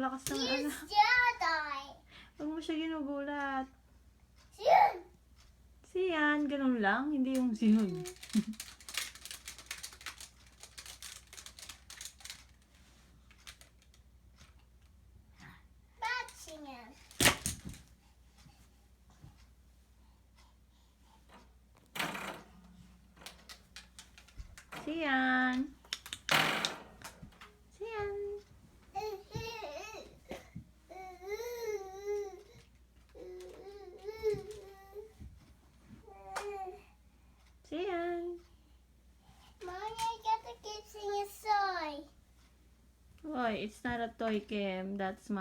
napakalakas ng ano. Huwag mo siya ginugulat. Siyan, ganun lang. Hindi yung siyan. Siyan. Siyan. Siyan. Mommy, I got to keep singing a soy. Boy, it's not a toy, Kim. That's mine.